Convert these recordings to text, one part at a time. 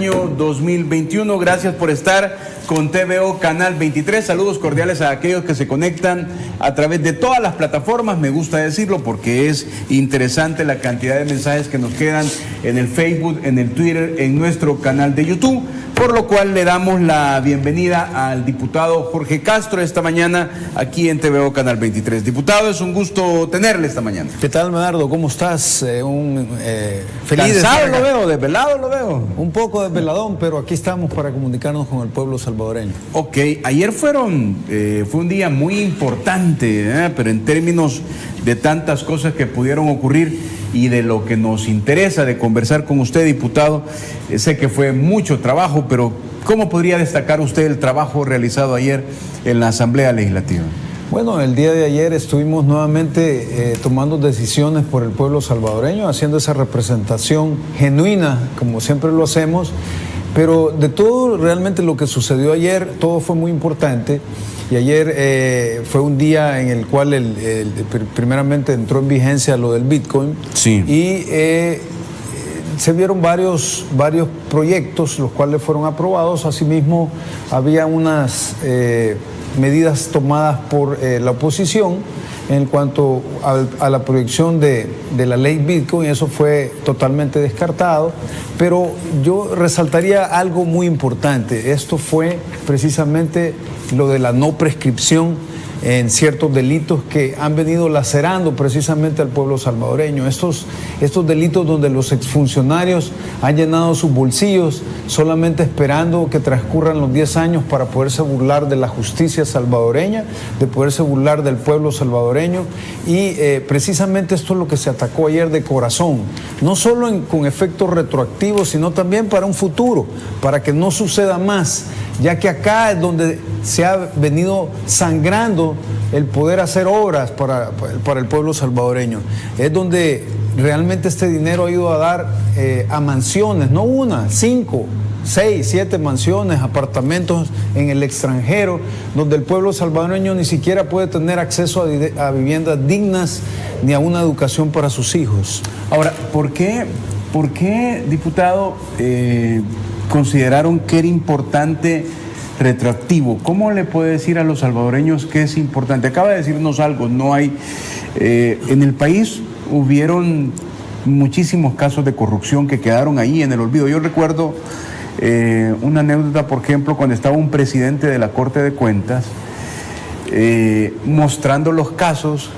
Año 2021. Gracias por estar con TVO Canal 23. Saludos cordiales a aquellos que se conectan a través de todas las plataformas. Me gusta decirlo porque es interesante la cantidad de mensajes que nos quedan en el Facebook, en el Twitter, en nuestro canal de YouTube. Por lo cual le damos la bienvenida al diputado Jorge Castro esta mañana aquí en TVO Canal 23. Diputado, es un gusto tenerle esta mañana. ¿Qué tal, Medardo? ¿Cómo estás? Feliz cansado lo veo, desvelado lo veo. Un poco desveladón, pero aquí estamos para comunicarnos con el pueblo salvadoreño. Ok, ayer fue un día muy importante, pero en términos de tantas cosas que pudieron ocurrir y de lo que nos interesa de conversar con usted, diputado, sé que fue mucho trabajo, pero ¿cómo podría destacar usted el trabajo realizado ayer en la Asamblea Legislativa? Bueno, el día de ayer estuvimos nuevamente tomando decisiones por el pueblo salvadoreño, haciendo esa representación genuina, como siempre lo hacemos, pero de todo realmente lo que sucedió ayer, todo fue muy importante. Y ayer fue un día en el cual primeramente entró en vigencia lo del Bitcoin. Sí. Y se vieron varios proyectos, los cuales fueron aprobados. Asimismo, había unas medidas tomadas por la oposición en cuanto a la proyección de la ley Bitcoin. Eso fue totalmente descartado. Pero yo resaltaría algo muy importante. Esto fue precisamente lo de la no prescripción en ciertos delitos que han venido lacerando precisamente al pueblo salvadoreño. Estos delitos donde los exfuncionarios han llenado sus bolsillos solamente esperando que transcurran los 10 años para poderse burlar de la justicia salvadoreña, de poderse burlar del pueblo salvadoreño. Y precisamente esto es lo que se atacó ayer de corazón, no solo con efectos retroactivos, sino también para un futuro, para que no suceda más, ya que acá es donde se ha venido sangrando el poder hacer obras para el pueblo salvadoreño. Es donde realmente este dinero ha ido a dar a mansiones, no una, 5, 6, 7 mansiones, apartamentos en el extranjero, donde el pueblo salvadoreño ni siquiera puede tener acceso a viviendas dignas ni a una educación para sus hijos. Ahora, ¿por qué, diputado, consideraron que era importante retroactivo? ¿Cómo le puede decir a los salvadoreños que es importante? Acaba de decirnos algo, no hay... en el país hubieron muchísimos casos de corrupción que quedaron ahí en el olvido. Yo recuerdo una anécdota, por ejemplo, cuando estaba un presidente de la Corte de Cuentas mostrando los casos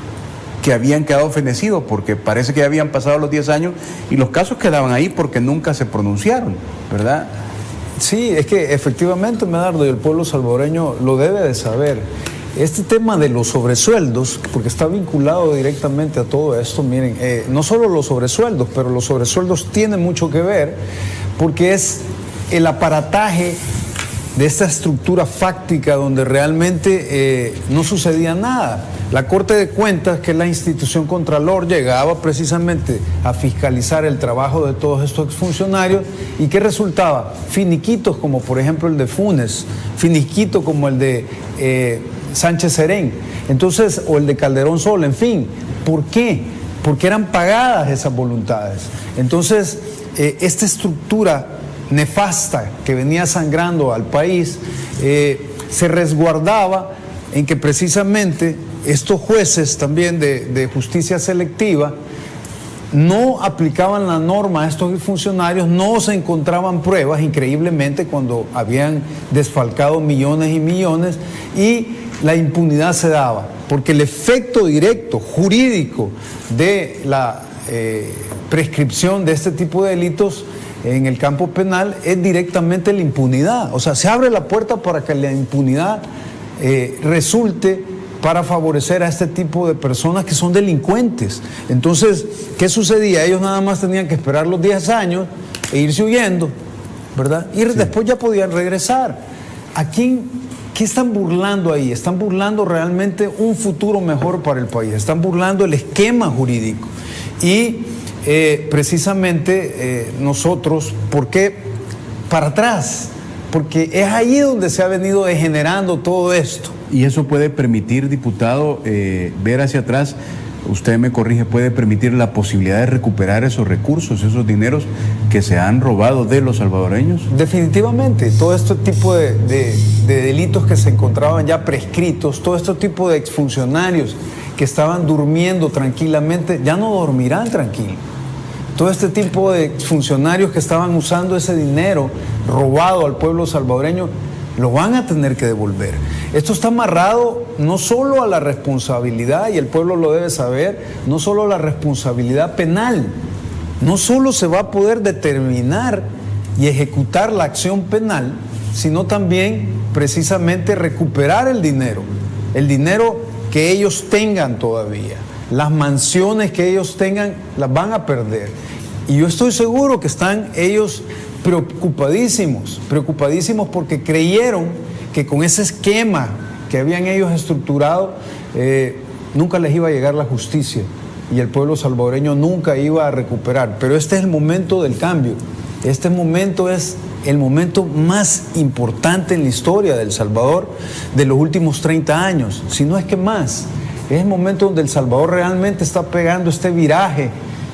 que habían quedado fenecidos, porque parece que ya habían pasado los 10 años y los casos quedaban ahí porque nunca se pronunciaron, ¿verdad? Sí, es que efectivamente, Medardo, y el pueblo salvadoreño lo debe de saber. Este tema de los sobresueldos, porque está vinculado directamente a todo esto, miren, no solo los sobresueldos, pero los sobresueldos tienen mucho que ver, porque es el aparataje de esta estructura fáctica donde realmente no sucedía nada. La Corte de Cuentas, que es la institución contralor, llegaba precisamente a fiscalizar el trabajo de todos estos exfuncionarios. ¿Y qué resultaba? Finiquitos como por ejemplo el de Funes, finiquito como el de Sánchez Serén, entonces, o el de Calderón Sol, en fin. ¿Por qué? Porque eran pagadas esas voluntades. Entonces, esta estructura nefasta que venía sangrando al país se resguardaba en que precisamente estos jueces también de justicia selectiva no aplicaban la norma a estos funcionarios, no se encontraban pruebas, increíblemente, cuando habían desfalcado millones y millones, y la impunidad se daba, porque el efecto directo jurídico de la prescripción de este tipo de delitos en el campo penal es directamente la impunidad. O sea, se abre la puerta para que la impunidad resulte para favorecer a este tipo de personas que son delincuentes. Entonces, ¿qué sucedía? Ellos nada más tenían que esperar los 10 años e irse huyendo, ¿verdad? Y después ya podían regresar. ¿A quién? ¿Qué están burlando ahí? Están burlando realmente un futuro mejor para el país. Están burlando el esquema jurídico. Y precisamente nosotros, ¿por qué para atrás? Porque es ahí donde se ha venido degenerando todo esto. Y eso puede permitir, diputado, ver hacia atrás usted me corrige, puede permitir la posibilidad de recuperar esos recursos, esos dineros que se han robado de los salvadoreños? Definitivamente, todo este tipo de delitos que se encontraban ya prescritos, todo este tipo de exfuncionarios que estaban durmiendo tranquilamente, ya no dormirán tranquilos. Todo este tipo de funcionarios que estaban usando ese dinero robado al pueblo salvadoreño, lo van a tener que devolver. Esto está amarrado no solo a la responsabilidad, y el pueblo lo debe saber, no solo a la responsabilidad penal, no solo se va a poder determinar y ejecutar la acción penal, sino también precisamente recuperar el dinero que ellos tengan todavía. Las mansiones que ellos tengan las van a perder. Y yo estoy seguro que están ellos preocupadísimos porque creyeron que con ese esquema que habían ellos estructurado, nunca les iba a llegar la justicia y el pueblo salvadoreño nunca iba a recuperar. Pero este es el momento del cambio. Este momento es el momento más importante en la historia de El Salvador de los últimos 30 años, si no es que más. Es el momento donde El Salvador realmente está pegando este viraje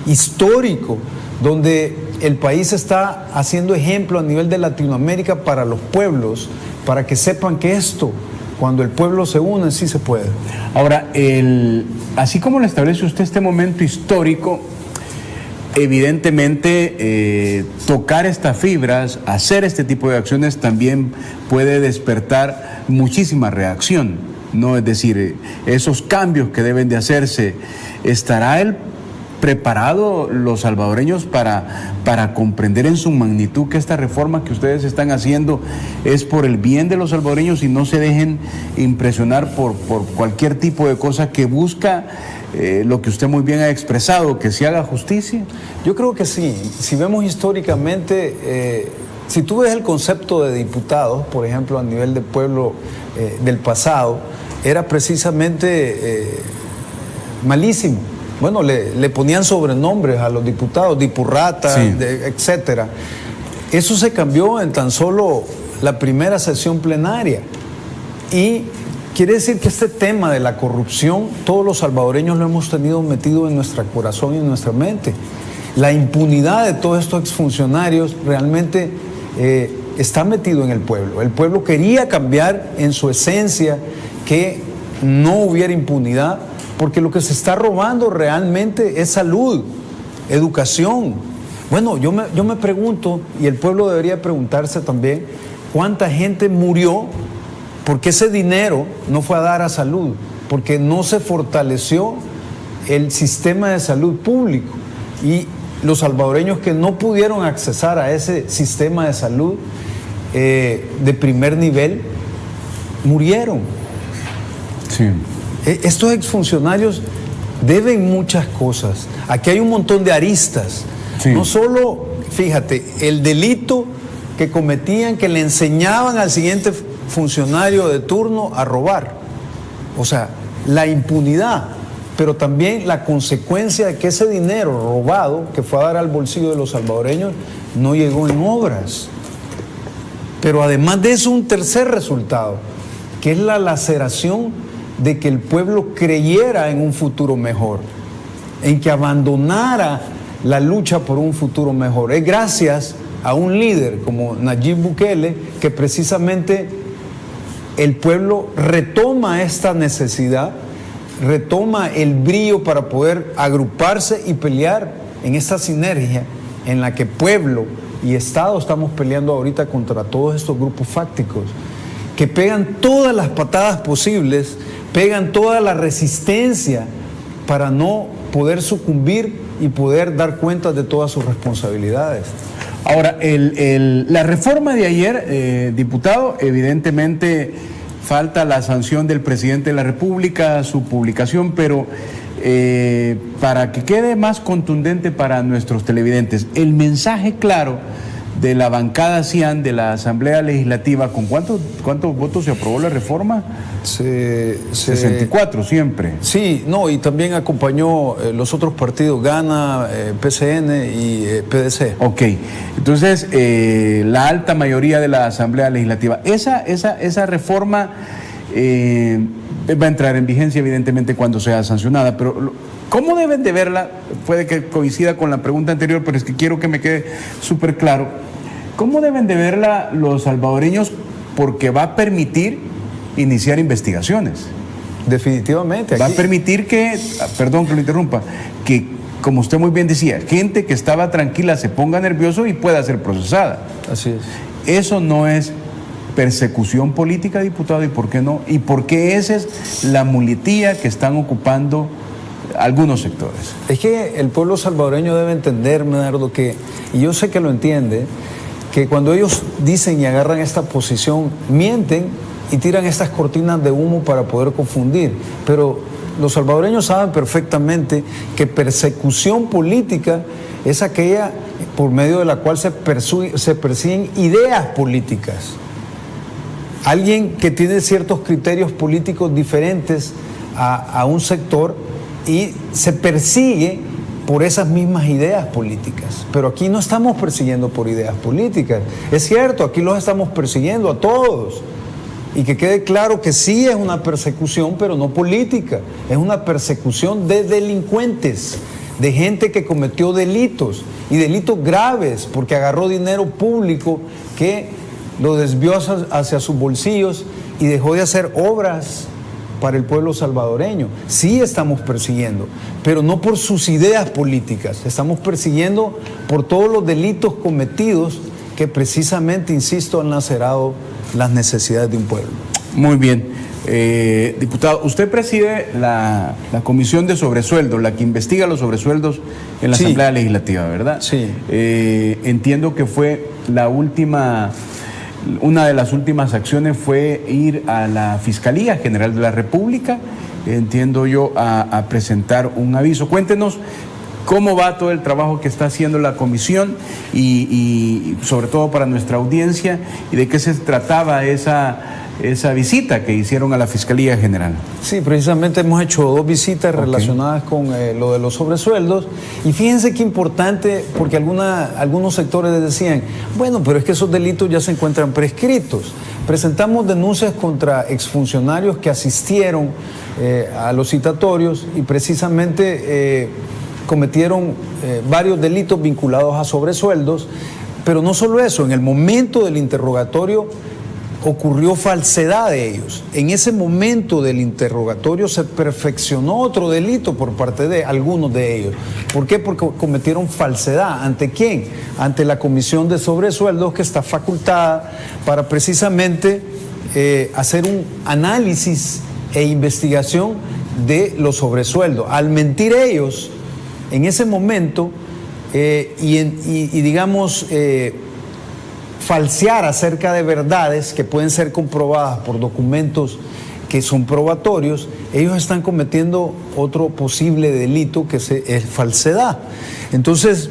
histórico, donde el país está haciendo ejemplo a nivel de Latinoamérica para los pueblos, para que sepan que esto, cuando el pueblo se une, sí se puede. Ahora, así como lo establece usted este momento histórico, evidentemente tocar estas fibras, hacer este tipo de acciones también puede despertar muchísima reacción, ¿no? Es decir, esos cambios que deben de hacerse, ¿estará él preparado los salvadoreños para comprender en su magnitud que esta reforma que ustedes están haciendo es por el bien de los salvadoreños y no se dejen impresionar por cualquier tipo de cosa que busca lo que usted muy bien ha expresado, que se haga justicia? Yo creo que sí. Si vemos históricamente, si tú ves el concepto de diputados, por ejemplo, a nivel del pueblo del pasado, era precisamente malísimo. Bueno, le ponían sobrenombres a los diputados, dipurrata, sí, etcétera. Eso se cambió en tan solo la primera sesión plenaria. Y quiere decir que este tema de la corrupción, todos los salvadoreños lo hemos tenido metido en nuestro corazón y en nuestra mente. La impunidad de todos estos exfuncionarios realmente está metido en el pueblo. El pueblo quería cambiar en su esencia que no hubiera impunidad, porque lo que se está robando realmente es salud, educación. Bueno, yo me pregunto, y el pueblo debería preguntarse también, ¿cuánta gente murió porque ese dinero no fue a dar a salud? Porque no se fortaleció el sistema de salud público. Y los salvadoreños que no pudieron accesar a ese sistema de salud de primer nivel, murieron. Sí. Estos exfuncionarios deben muchas cosas. Aquí hay un montón de aristas. Sí. No solo, fíjate, el delito que cometían, que le enseñaban al siguiente funcionario de turno a robar. O sea, la impunidad, pero también la consecuencia de que ese dinero robado, que fue a dar al bolsillo de los salvadoreños, no llegó en obras. Pero además de eso, un tercer resultado, que es la laceración de que el pueblo creyera en un futuro mejor, en que abandonara la lucha por un futuro mejor. Es gracias a un líder como Nayib Bukele que precisamente el pueblo retoma esta necesidad, retoma el brío para poder agruparse y pelear en esta sinergia en la que pueblo y Estado estamos peleando ahorita contra todos estos grupos fácticos que pegan todas las patadas posibles, pegan toda la resistencia para no poder sucumbir y poder dar cuenta de todas sus responsabilidades. Ahora, la reforma de ayer, diputado, evidentemente falta la sanción del presidente de la República, su publicación, pero para que quede más contundente para nuestros televidentes, el mensaje claro de la bancada CIAN de la Asamblea Legislativa, ¿con cuántos votos se aprobó la reforma? 64 siempre. Sí, no, y también acompañó los otros partidos, GANA, PCN y PDC. Ok, entonces la alta mayoría de la Asamblea Legislativa, esa reforma va a entrar en vigencia evidentemente cuando sea sancionada, pero ¿cómo deben de verla? Puede que coincida con la pregunta anterior, pero es que quiero que me quede súper claro. ¿Cómo deben de verla los salvadoreños? Porque va a permitir iniciar investigaciones. Definitivamente. Va a permitir que, perdón que lo interrumpa, que, como usted muy bien decía, gente que estaba tranquila se ponga nervioso y pueda ser procesada. Así es. Eso no es persecución política, diputado, ¿y por qué no? ¿Y por qué esa es la muletilla que están ocupando algunos sectores? Es que el pueblo salvadoreño debe entender, Medardo, que, y yo sé que lo entiende, que cuando ellos dicen y agarran esta posición, mienten y tiran estas cortinas de humo para poder confundir. Pero los salvadoreños saben perfectamente que persecución política es aquella por medio de la cual se persiguen ideas políticas. Alguien que tiene ciertos criterios políticos diferentes a un sector y se persigue por esas mismas ideas políticas. Pero aquí no estamos persiguiendo por ideas políticas. Es cierto, aquí los estamos persiguiendo a todos. Y que quede claro que sí es una persecución, pero no política. Es una persecución de delincuentes, de gente que cometió delitos, y delitos graves, porque agarró dinero público que lo desvió hacia sus bolsillos y dejó de hacer obras para el pueblo salvadoreño. Sí estamos persiguiendo, pero no por sus ideas políticas. Estamos persiguiendo por todos los delitos cometidos que precisamente, insisto, han lacerado las necesidades de un pueblo. Muy bien. Diputado, usted preside la comisión de sobresueldos, la que investiga los sobresueldos en la Asamblea Legislativa, ¿verdad? Sí. Entiendo que fue una de las últimas acciones fue ir a la Fiscalía General de la República, entiendo yo, a presentar un aviso. Cuéntenos cómo va todo el trabajo que está haciendo la comisión y sobre todo para nuestra audiencia, y de qué se trataba esa visita que hicieron a la Fiscalía General. Sí, precisamente hemos hecho 2 visitas relacionadas con lo de los sobresueldos, y fíjense qué importante, porque algunos sectores decían, bueno, pero es que esos delitos ya se encuentran prescritos. Presentamos denuncias contra exfuncionarios que asistieron a los citatorios y precisamente cometieron varios delitos vinculados a sobresueldos, pero no solo eso, en el momento del interrogatorio ocurrió falsedad de ellos. En ese momento del interrogatorio se perfeccionó otro delito por parte de algunos de ellos. ¿Por qué? Porque cometieron falsedad. ¿Ante quién? Ante la Comisión de Sobresueldos, que está facultada para precisamente hacer un análisis e investigación de los sobresueldos. Al mentir ellos en ese momento digamos falsear acerca de verdades que pueden ser comprobadas por documentos que son probatorios, ellos están cometiendo otro posible delito que es falsedad. Entonces,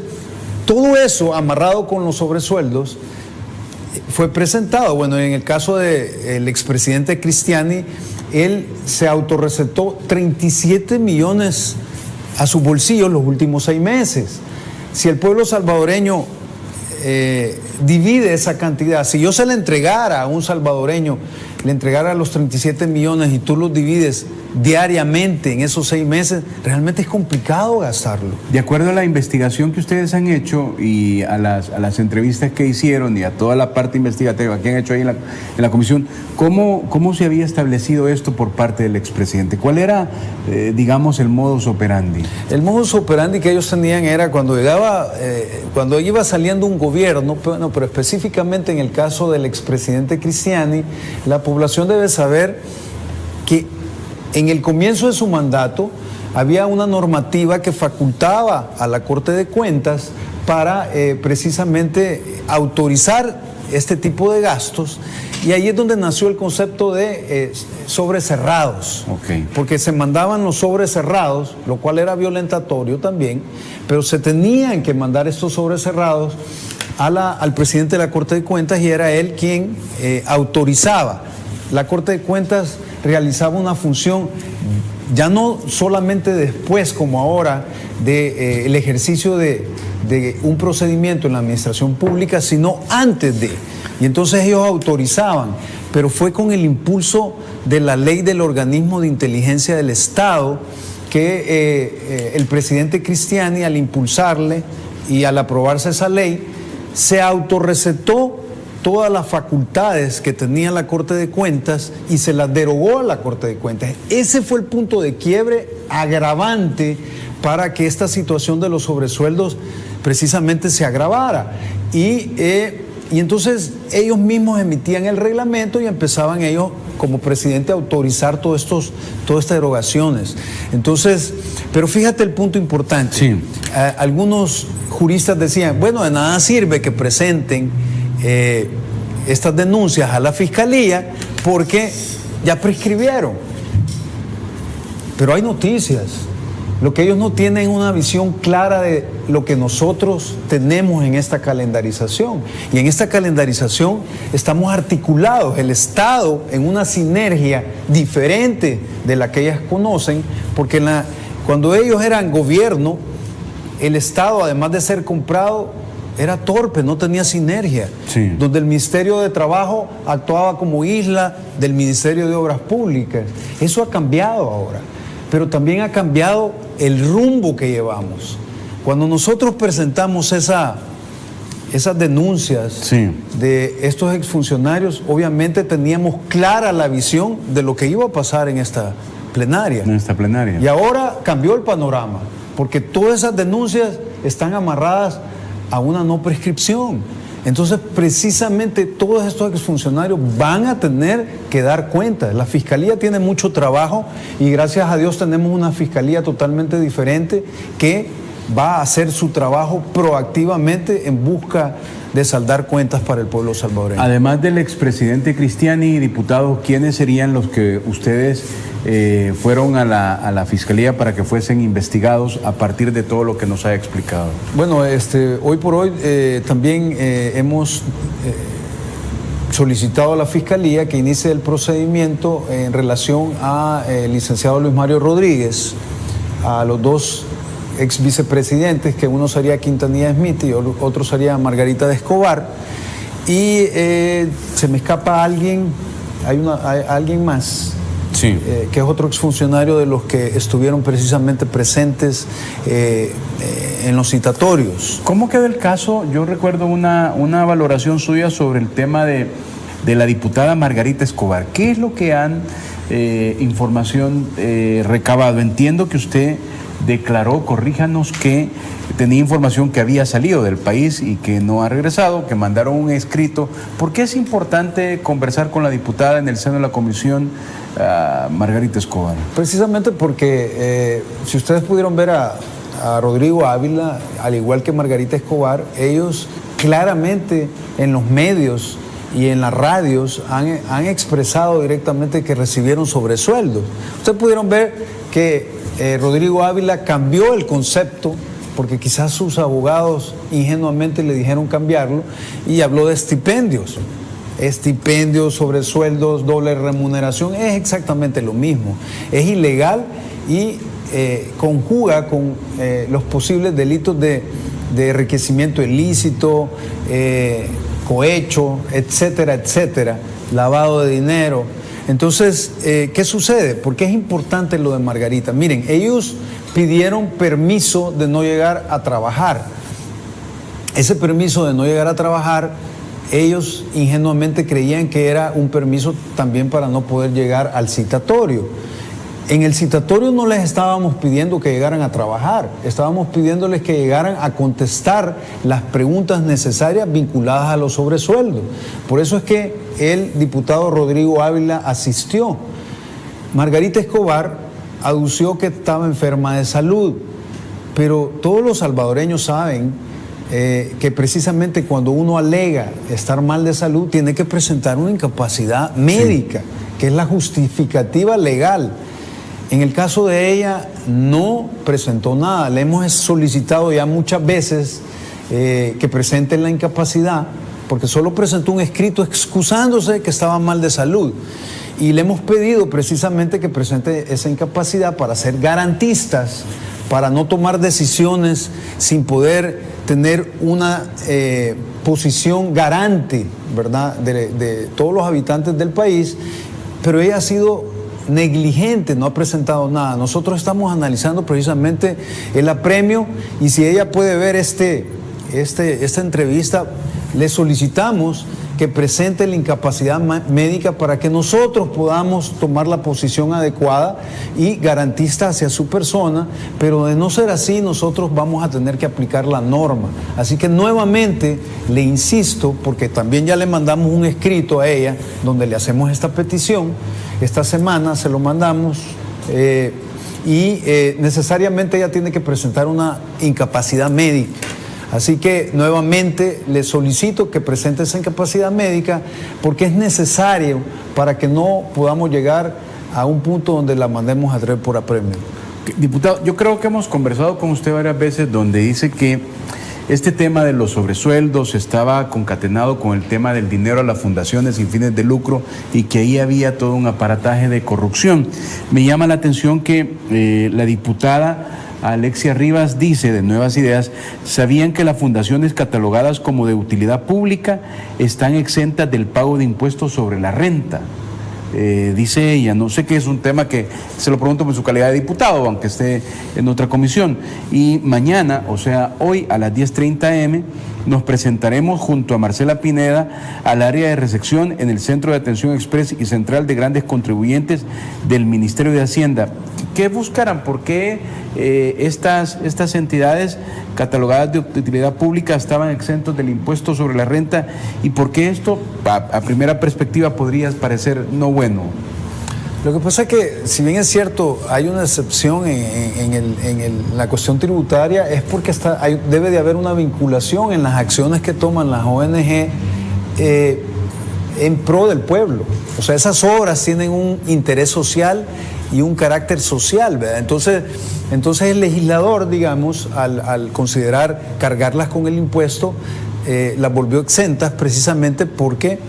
todo eso amarrado con los sobresueldos fue presentado. Bueno, en el caso del expresidente Cristiani, él se autorrecetó 37 millones a su bolsillo los últimos 6 meses. Si el pueblo salvadoreño divide esa cantidad, si yo se la entregara a un salvadoreño, le entregara los 37 millones y tú los divides diariamente en esos 6 meses, realmente es complicado gastarlo. De acuerdo a la investigación que ustedes han hecho y a las entrevistas que hicieron y a toda la parte investigativa que han hecho ahí en la comisión, ¿cómo se había establecido esto por parte del expresidente? ¿Cuál era, digamos, el modus operandi? El modus operandi que ellos tenían era cuando iba saliendo un gobierno, bueno, pero específicamente en el caso del expresidente Cristiani, la población debe saber que en el comienzo de su mandato había una normativa que facultaba a la Corte de Cuentas para precisamente autorizar este tipo de gastos, y ahí es donde nació el concepto de sobres cerrados. Okay. Porque se mandaban los sobres cerrados, lo cual era violentatorio también, pero se tenían que mandar estos sobres cerrados al presidente de la Corte de Cuentas, y era él quien autorizaba. La Corte de Cuentas realizaba una función ya no solamente después, como ahora, el ejercicio de un procedimiento en la administración pública, sino antes de. Y entonces ellos autorizaban, pero fue con el impulso de la ley del organismo de inteligencia del Estado, que el presidente Cristiani, al impulsarle y al aprobarse esa ley, se autorrecetó todas las facultades que tenía la Corte de Cuentas y se las derogó a la Corte de Cuentas. Ese fue el punto de quiebre agravante para que esta situación de los sobresueldos precisamente se agravara. Y entonces ellos mismos emitían el reglamento y empezaban ellos como presidente a autorizar todas estas derogaciones. Entonces, pero fíjate el punto importante. Sí. Algunos juristas decían, bueno, de nada sirve que presenten estas denuncias a la Fiscalía porque ya prescribieron. Pero hay noticias. Lo que ellos no tienen es una visión clara de lo que nosotros tenemos en esta calendarización. Y en esta calendarización estamos articulados, el Estado, en una sinergia diferente de la que ellas conocen, porque cuando ellos eran gobierno, el Estado, además de ser comprado, era torpe, no tenía sinergia. Sí. Donde el Ministerio de Trabajo actuaba como isla del Ministerio de Obras Públicas. Eso ha cambiado ahora. Pero también ha cambiado el rumbo que llevamos. Cuando nosotros presentamos esas denuncias Sí. de estos exfuncionarios, obviamente teníamos clara la visión de lo que iba a pasar en esta plenaria. En esta plenaria. Y ahora cambió el panorama, porque todas esas denuncias están amarradas a una no prescripción. Entonces, precisamente todos estos exfuncionarios van a tener que dar cuenta. La Fiscalía tiene mucho trabajo y gracias a Dios tenemos una Fiscalía totalmente diferente que va a hacer su trabajo proactivamente en busca de saldar cuentas para el pueblo salvadoreño. Además del expresidente Cristiani, diputados, ¿quiénes serían los que ustedes fueron a la Fiscalía para que fuesen investigados a partir de todo lo que nos ha explicado? Bueno, hoy por hoy también hemos solicitado a la Fiscalía que inicie el procedimiento en relación al licenciado Luis Mario Rodríguez, a los dos ex vicepresidentes, que uno sería Quintanilla Smith y otro sería Margarita de Escobar, y se me escapa alguien, hay alguien más. Sí. Que es otro exfuncionario de los que estuvieron precisamente presentes en los citatorios. ¿Cómo queda el caso? Yo recuerdo una valoración suya sobre el tema de la diputada Margarita Escobar. ¿Qué es lo que han información recabado? Entiendo que usted declaró, corríjanos, que tenía información que había salido del país y que no ha regresado, que mandaron un escrito. ¿Por qué es importante conversar con la diputada en el seno de la comisión Margarita Escobar? Precisamente porque si ustedes pudieron ver a Rodrigo Ávila, al igual que Margarita Escobar, ellos claramente en los medios y en las radios han expresado directamente que recibieron sobresueldos. Ustedes pudieron ver que Rodrigo Ávila cambió el concepto, porque quizás sus abogados ingenuamente le dijeron cambiarlo, y habló de estipendios. Estipendios, sobresueldos, doble remuneración, es exactamente lo mismo. Es ilegal y conjuga con los posibles delitos de enriquecimiento ilícito, cohecho, etcétera, etcétera, lavado de dinero. Entonces, ¿qué sucede? ¿Por qué es importante lo de Margarita? Miren, ellos pidieron permiso de no llegar a trabajar. Ese permiso de no llegar a trabajar, ellos ingenuamente creían que era un permiso también para no poder llegar al citatorio. En el citatorio no les estábamos pidiendo que llegaran a trabajar, estábamos pidiéndoles que llegaran a contestar las preguntas necesarias vinculadas a los sobresueldos. Por eso es que el diputado Rodrigo Ávila asistió. Margarita Escobar adució que estaba enferma de salud, pero todos los salvadoreños saben que precisamente cuando uno alega estar mal de salud tiene que presentar una incapacidad médica, que es la justificativa legal. En el caso de ella no presentó nada. Le hemos solicitado ya muchas veces que presente la incapacidad, porque solo presentó un escrito excusándose que estaba mal de salud. Y le hemos pedido precisamente que presente esa incapacidad para ser garantistas, para no tomar decisiones sin poder tener una posición garante, ¿verdad?, de todos los habitantes del país. pero ella ha sido negligente, no ha presentado nada. Nosotros estamos analizando precisamente el apremio, y si ella puede ver esta entrevista, le solicitamos que presente la incapacidad médica para que nosotros podamos tomar la posición adecuada y garantista hacia su persona, pero de no ser así, nosotros vamos a tener que aplicar la norma. Así que nuevamente le insisto, porque también ya le mandamos un escrito a ella donde le hacemos esta petición, esta semana se lo mandamos, y necesariamente ella tiene que presentar una incapacidad médica. Así que nuevamente le solicito que presente esa incapacidad médica, porque es necesario para que no podamos llegar a un punto donde la mandemos a traer por apremio. Diputado, yo creo que hemos conversado con usted varias veces donde dice que este tema de los sobresueldos estaba concatenado con el tema del dinero a las fundaciones sin fines de lucro y que ahí había todo un aparataje de corrupción. Me llama la atención que la diputada Alexia Rivas dice de Nuevas Ideas: ¿sabían que las fundaciones catalogadas como de utilidad pública están exentas del pago de impuestos sobre la renta? Dice ella, no sé qué, es un tema que se lo pregunto por su calidad de diputado, aunque esté en otra comisión. Y mañana, o sea, hoy a las 10:30 am, nos presentaremos junto a Marcela Pineda al área de recepción en el Centro de Atención Express y Central de Grandes Contribuyentes del Ministerio de Hacienda. ¿Qué buscarán? ¿Por qué estas entidades catalogadas de utilidad pública estaban exentos del impuesto sobre la renta? ¿Y por qué esto, a primera perspectiva, podría parecer no bueno? Lo que pasa es que, si bien es cierto, hay una excepción en la cuestión tributaria, es porque debe de haber una vinculación en las acciones que toman las ONG en pro del pueblo. O sea, esas obras tienen un interés social y un carácter social, ¿verdad? Entonces el legislador, digamos, al considerar cargarlas con el impuesto, las volvió exentas precisamente porque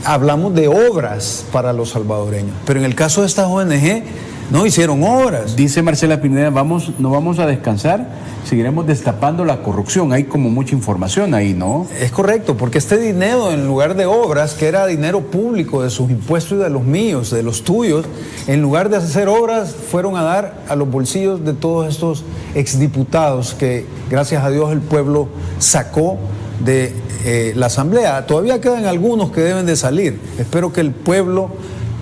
hablamos de obras para los salvadoreños. Pero en el caso de estas ONG, no hicieron obras. Dice Marcela Pineda, no vamos a descansar, seguiremos destapando la corrupción. Hay como mucha información ahí, ¿no? Es correcto, porque este dinero, en lugar de obras, que era dinero público de sus impuestos y de los míos, de los tuyos, en lugar de hacer obras, fueron a dar a los bolsillos de todos estos exdiputados que, gracias a Dios, el pueblo sacó de la Asamblea. Todavía quedan algunos que deben de salir. Espero que el pueblo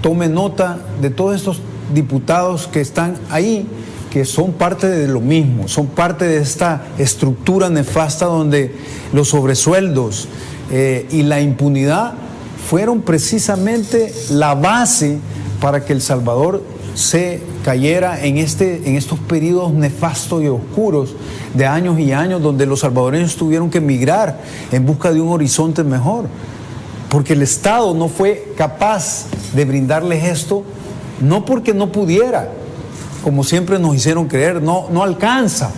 tome nota de todos estos diputados que están ahí, que son parte de lo mismo, son parte de esta estructura nefasta donde los sobresueldos y la impunidad fueron precisamente la base para que El Salvador se cayera en estos periodos nefastos y oscuros de años y años, donde los salvadoreños tuvieron que emigrar en busca de un horizonte mejor, porque el Estado no fue capaz de brindarles esto, no porque no pudiera, como siempre nos hicieron creer, no alcanza,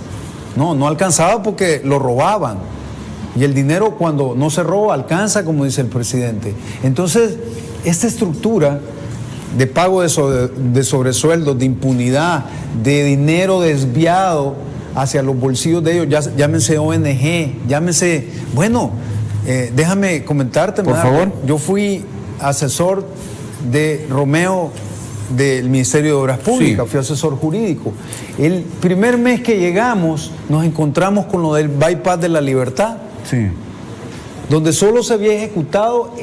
no alcanzaba porque lo robaban, y el dinero, cuando no se roba, alcanza, como dice el presidente. Entonces, esta estructura de pago de sobresueldos, de impunidad, de dinero desviado hacia los bolsillos de ellos, llámense ONG, llámense, bueno, déjame comentarte, por favor. Yo fui asesor de Romeo del Ministerio de Obras Públicas, sí. Fui asesor jurídico. El primer mes que llegamos nos encontramos con lo del bypass de la Libertad, sí, donde solo se había ejecutado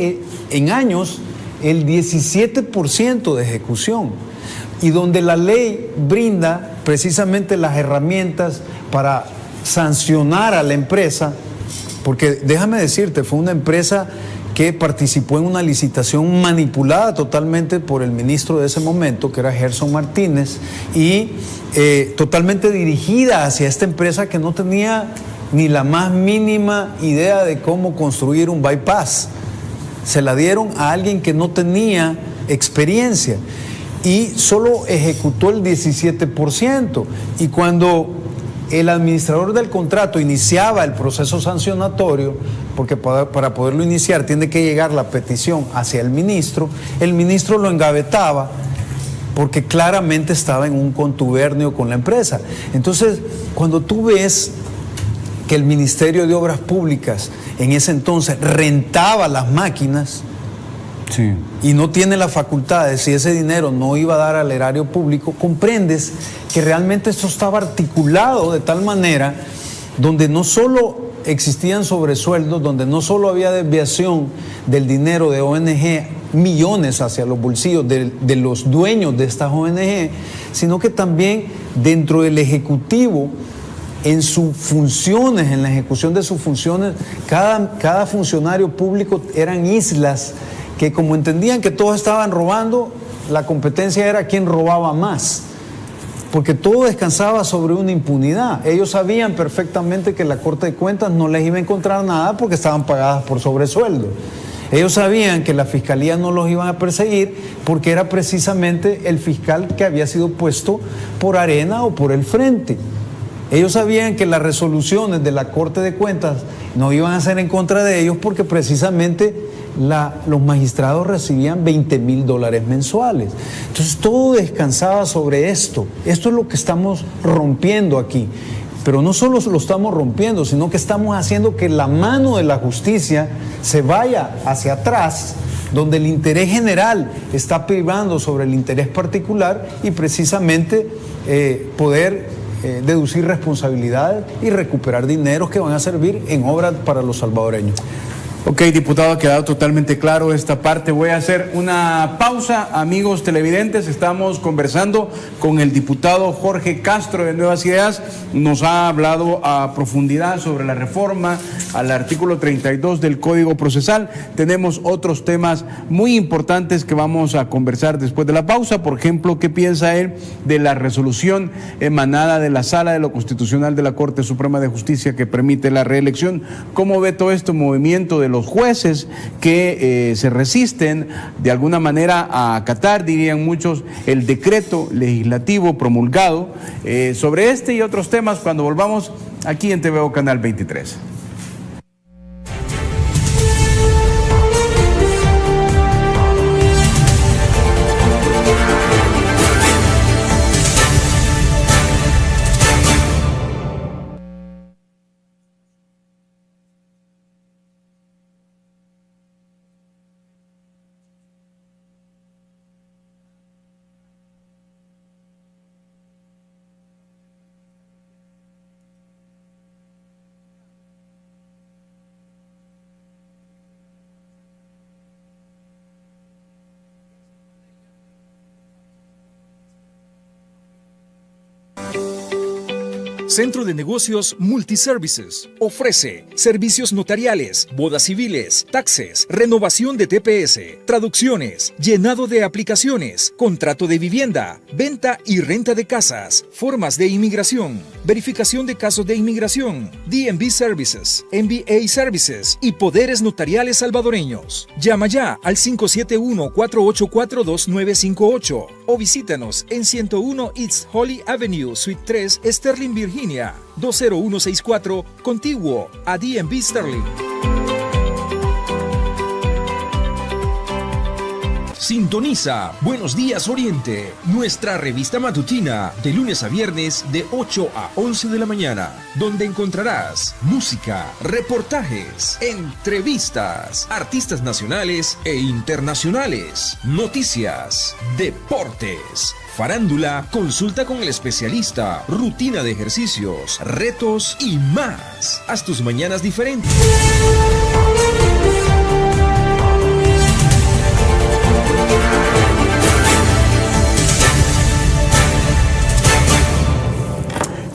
en años el 17% de ejecución, y donde la ley brinda precisamente las herramientas para sancionar a la empresa, porque déjame decirte, fue una empresa que participó en una licitación manipulada totalmente por el ministro de ese momento, que era Gerson Martínez, y totalmente dirigida hacia esta empresa que no tenía ni la más mínima idea de cómo construir un bypass. Se la dieron a alguien que no tenía experiencia y solo ejecutó el 17%. Y cuando el administrador del contrato iniciaba el proceso sancionatorio, porque para poderlo iniciar tiene que llegar la petición hacia el ministro lo engavetaba porque claramente estaba en un contubernio con la empresa. Entonces, cuando tú ves que el Ministerio de Obras Públicas en ese entonces rentaba las máquinas, Sí. Y no tiene las facultades, si ese dinero no iba a dar al erario público, comprendes que realmente esto estaba articulado de tal manera donde no solo existían sobresueldos, donde no solo había desviación del dinero de ONG, millones hacia los bolsillos de los dueños de estas ONG, sino que también dentro del Ejecutivo, en sus funciones, en la ejecución de sus funciones, cada funcionario público eran islas que, como entendían que todos estaban robando, la competencia era quién robaba más, porque todo descansaba sobre una impunidad. Ellos sabían perfectamente que la Corte de Cuentas no les iba a encontrar nada porque estaban pagadas por sobresueldo. Ellos sabían que la Fiscalía no los iban a perseguir porque era precisamente el fiscal que había sido puesto por Arena o por el Frente. Ellos sabían que las resoluciones de la Corte de Cuentas no iban a ser en contra de ellos porque precisamente los magistrados recibían $20,000 mensuales. Entonces todo descansaba sobre esto. Esto es lo que estamos rompiendo aquí. Pero no solo lo estamos rompiendo, sino que estamos haciendo que la mano de la justicia se vaya hacia atrás, donde el interés general está privando sobre el interés particular y precisamente poder deducir responsabilidades y recuperar dineros que van a servir en obras para los salvadoreños. Ok, diputado, ha quedado totalmente claro esta parte. Voy a hacer una pausa, amigos televidentes. Estamos conversando con el diputado Jorge Castro de Nuevas Ideas. Nos ha hablado a profundidad sobre la reforma al artículo 32 del Código Procesal. Tenemos otros temas muy importantes que vamos a conversar después de la pausa. Por ejemplo, ¿qué piensa él de la resolución emanada de la Sala de lo Constitucional de la Corte Suprema de Justicia que permite la reelección? ¿Cómo ve todo este movimiento de los jueces que se resisten de alguna manera a acatar, dirían muchos, el decreto legislativo promulgado? Sobre este y otros temas cuando volvamos aquí en TVO Canal 23. Centro de Negocios Multiservices ofrece servicios notariales, bodas civiles, taxes, renovación de TPS, traducciones, llenado de aplicaciones, contrato de vivienda, venta y renta de casas, formas de inmigración, verificación de casos de inmigración, DMV Services, MBA Services y poderes notariales salvadoreños. Llama ya al 571-484-2958 o visítanos en 101 East Holly Avenue, Suite 3, Sterling, Virginia, 20164, contiguo a DMV Sterling. Sintoniza Buenos Días Oriente, nuestra revista matutina de lunes a viernes de 8 a 11 de la mañana, donde encontrarás música, reportajes, entrevistas, artistas nacionales e internacionales, noticias, deportes, farándula, consulta con el especialista, rutina de ejercicios, retos y más. Haz tus mañanas diferentes.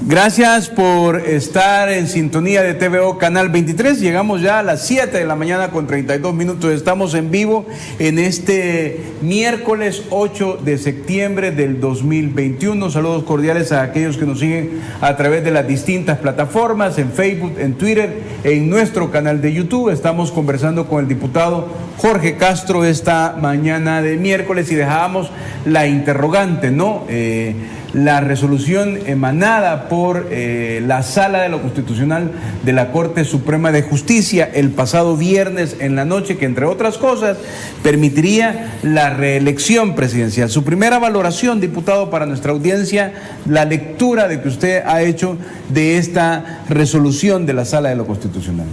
Gracias por estar en sintonía de TVO Canal 23. Llegamos ya a las 7 de la mañana con 32 minutos. Estamos en vivo en este miércoles 8 de septiembre del 2021. Saludos cordiales a aquellos que nos siguen a través de las distintas plataformas, en Facebook, en Twitter, en nuestro canal de YouTube. Estamos conversando con el diputado Jorge Castro esta mañana de miércoles y dejábamos la interrogante, ¿no? La resolución emanada por la Sala de lo Constitucional de la Corte Suprema de Justicia el pasado viernes en la noche, que entre otras cosas permitiría la reelección presidencial. Su primera valoración, diputado, para nuestra audiencia, la lectura de que usted ha hecho de esta resolución de la Sala de lo Constitucional.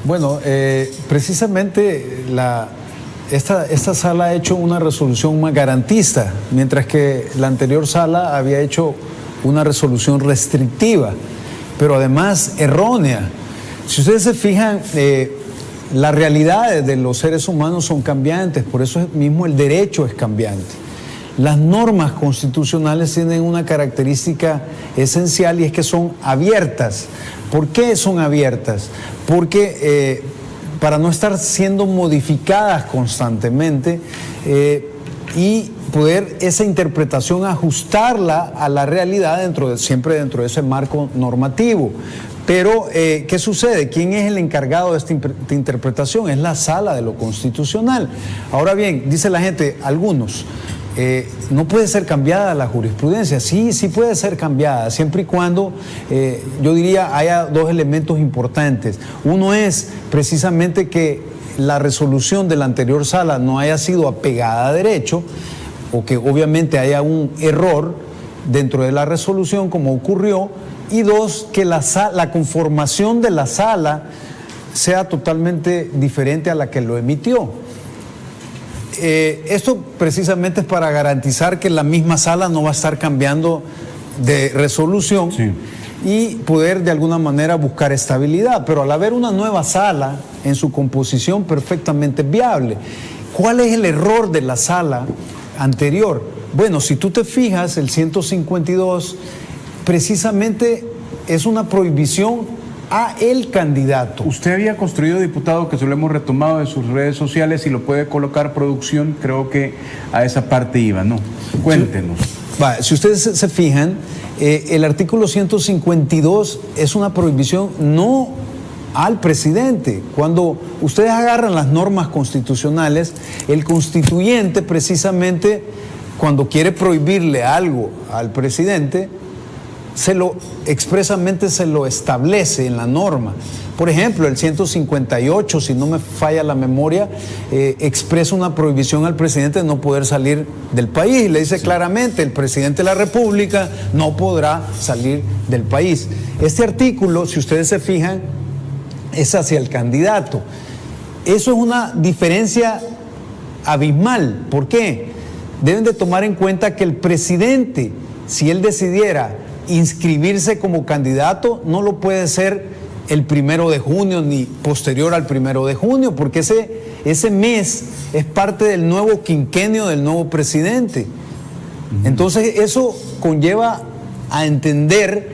Bueno, precisamente esta sala ha hecho una resolución más garantista, mientras que la anterior sala había hecho una resolución restrictiva, pero además errónea. Si ustedes se fijan, las realidades de los seres humanos son cambiantes, por eso mismo el derecho es cambiante. Las normas constitucionales tienen una característica esencial y es que son abiertas. ¿Por qué son abiertas? Porque para no estar siendo modificadas constantemente y poder esa interpretación ajustarla a la realidad siempre dentro de ese marco normativo. Pero, ¿qué sucede? ¿Quién es el encargado de esta interpretación? Es la Sala de lo Constitucional. Ahora bien, dice la gente, algunos, no puede ser cambiada la jurisprudencia. Sí puede ser cambiada, siempre y cuando, yo diría, haya dos elementos importantes. Uno es precisamente que la resolución de la anterior sala no haya sido apegada a derecho, o que obviamente haya un error dentro de la resolución, como ocurrió. Y dos, que la conformación de la sala sea totalmente diferente a la que lo emitió. Esto precisamente es para garantizar que la misma sala no va a estar cambiando de resolución, sí, y poder de alguna manera buscar estabilidad. Pero al haber una nueva sala en su composición perfectamente viable, ¿cuál es el error de la sala anterior? Bueno, si tú te fijas, el 152... precisamente es una prohibición a el candidato. Usted había construido, diputado, que se lo hemos retomado de sus redes sociales y lo puede colocar producción, creo que a esa parte iba, ¿no? Cuéntenos. Si ustedes se fijan, el artículo 152 es una prohibición no al presidente. Cuando ustedes agarran las normas constitucionales, el constituyente precisamente, cuando quiere prohibirle algo al presidente, expresamente se lo establece en la norma. Por ejemplo, el 158, si no me falla la memoria, expresa una prohibición al presidente de no poder salir del país. Y le dice claramente, el presidente de la República no podrá salir del país. Este artículo, si ustedes se fijan, es hacia el candidato. Eso es una diferencia abismal. ¿Por qué? Deben de tomar en cuenta que el presidente, si él decidiera inscribirse como candidato, no lo puede ser el 1 de junio ni posterior al 1 de junio, porque ese mes es parte del nuevo quinquenio del nuevo presidente. Entonces eso conlleva a entender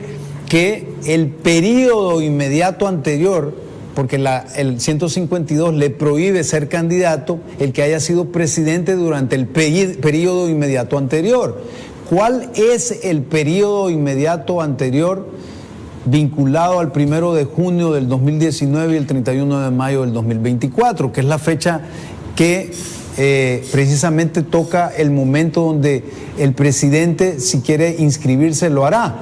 que el periodo inmediato anterior, porque el 152 le prohíbe ser candidato el que haya sido presidente durante el periodo inmediato anterior. ¿Cuál es el periodo inmediato anterior vinculado al 1 de junio del 2019 y el 31 de mayo del 2024, que es la fecha que precisamente toca el momento donde el presidente, si quiere inscribirse, lo hará?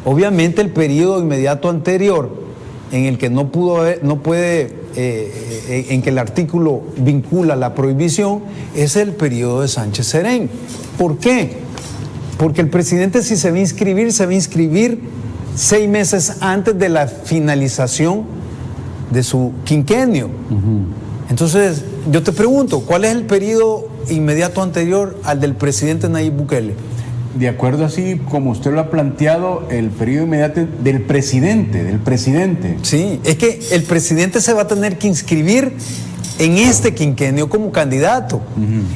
Obviamente el periodo inmediato anterior, en el que en que el artículo vincula la prohibición, es el periodo de Sánchez Serén. ¿Por qué? Porque el presidente, si se va a inscribir 6 meses antes de la finalización de su quinquenio. Entonces, yo te pregunto, ¿cuál es el periodo inmediato anterior al del presidente Nayib Bukele? De acuerdo, así como usted lo ha planteado, el periodo inmediato del presidente. Sí, es que el presidente se va a tener que inscribir en este quinquenio como candidato.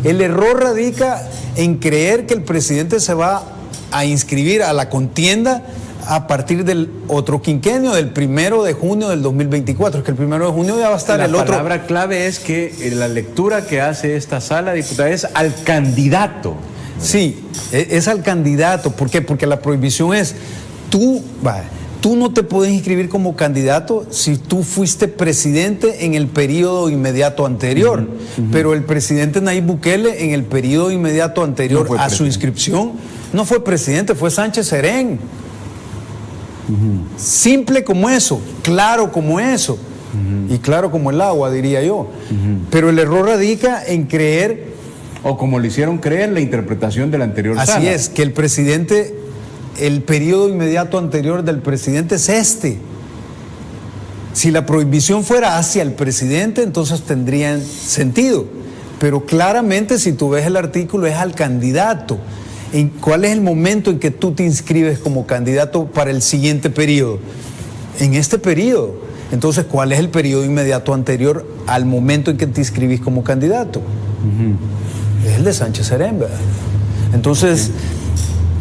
El error radica en creer que el presidente se va a inscribir a la contienda a partir del otro quinquenio, del 1 de junio del 2024, es que el 1 de junio ya va a estar el otro. La palabra clave es que la lectura que hace esta sala, diputada, es al candidato. Sí, es al candidato. ¿Por qué? Porque la prohibición es, tú no te puedes inscribir como candidato si tú fuiste presidente en el periodo inmediato anterior. Pero el presidente Nayib Bukele, en el periodo inmediato anterior a su inscripción, no fue presidente, fue Sánchez Serén. Simple como eso, claro como eso, y claro como el agua, diría yo. Pero el error radica en creer, o como le hicieron creer, la interpretación de la anterior sala. Así es, que el presidente, el periodo inmediato anterior del presidente es este. Si la prohibición fuera hacia el presidente, entonces tendría sentido. pero claramente si tú ves el artículo es al candidato. ¿Cuál es el momento en que tú te inscribes como candidato para el siguiente periodo? En este periodo. Entonces, ¿cuál es el periodo inmediato anterior al momento en que te inscribís como candidato? Es el de Sánchez Serén, ¿verdad? Entonces,